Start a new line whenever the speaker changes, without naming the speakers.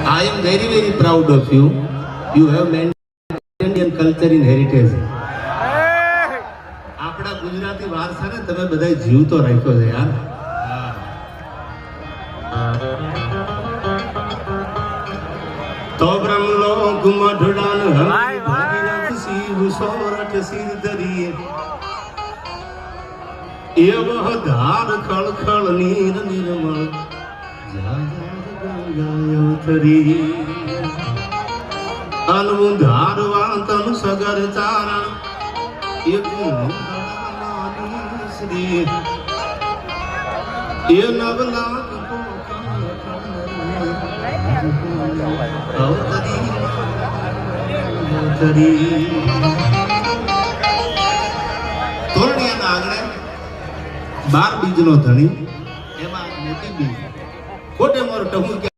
I am very, very proud of you. You have maintained Indian culture in heritage. આપણા ગુજરાતી વારસાને તમે બધાય જીવતો રાખ્યો છે યાર. તો બ્રહ્મલોક મઢડાન હરિ ભાગીરથ શિવ સોરઠ સિર ધરીએ એવ ધાર ખળખળ નીર નિર્મળ જાતરી અનઉધારવા તન સગર ચારણ એક શ્રી એ નવલાખ તોરણિયાના આંગણે 12 બીજનો ધણી એમાં મોટી બીજ ખોટે મોર ટહું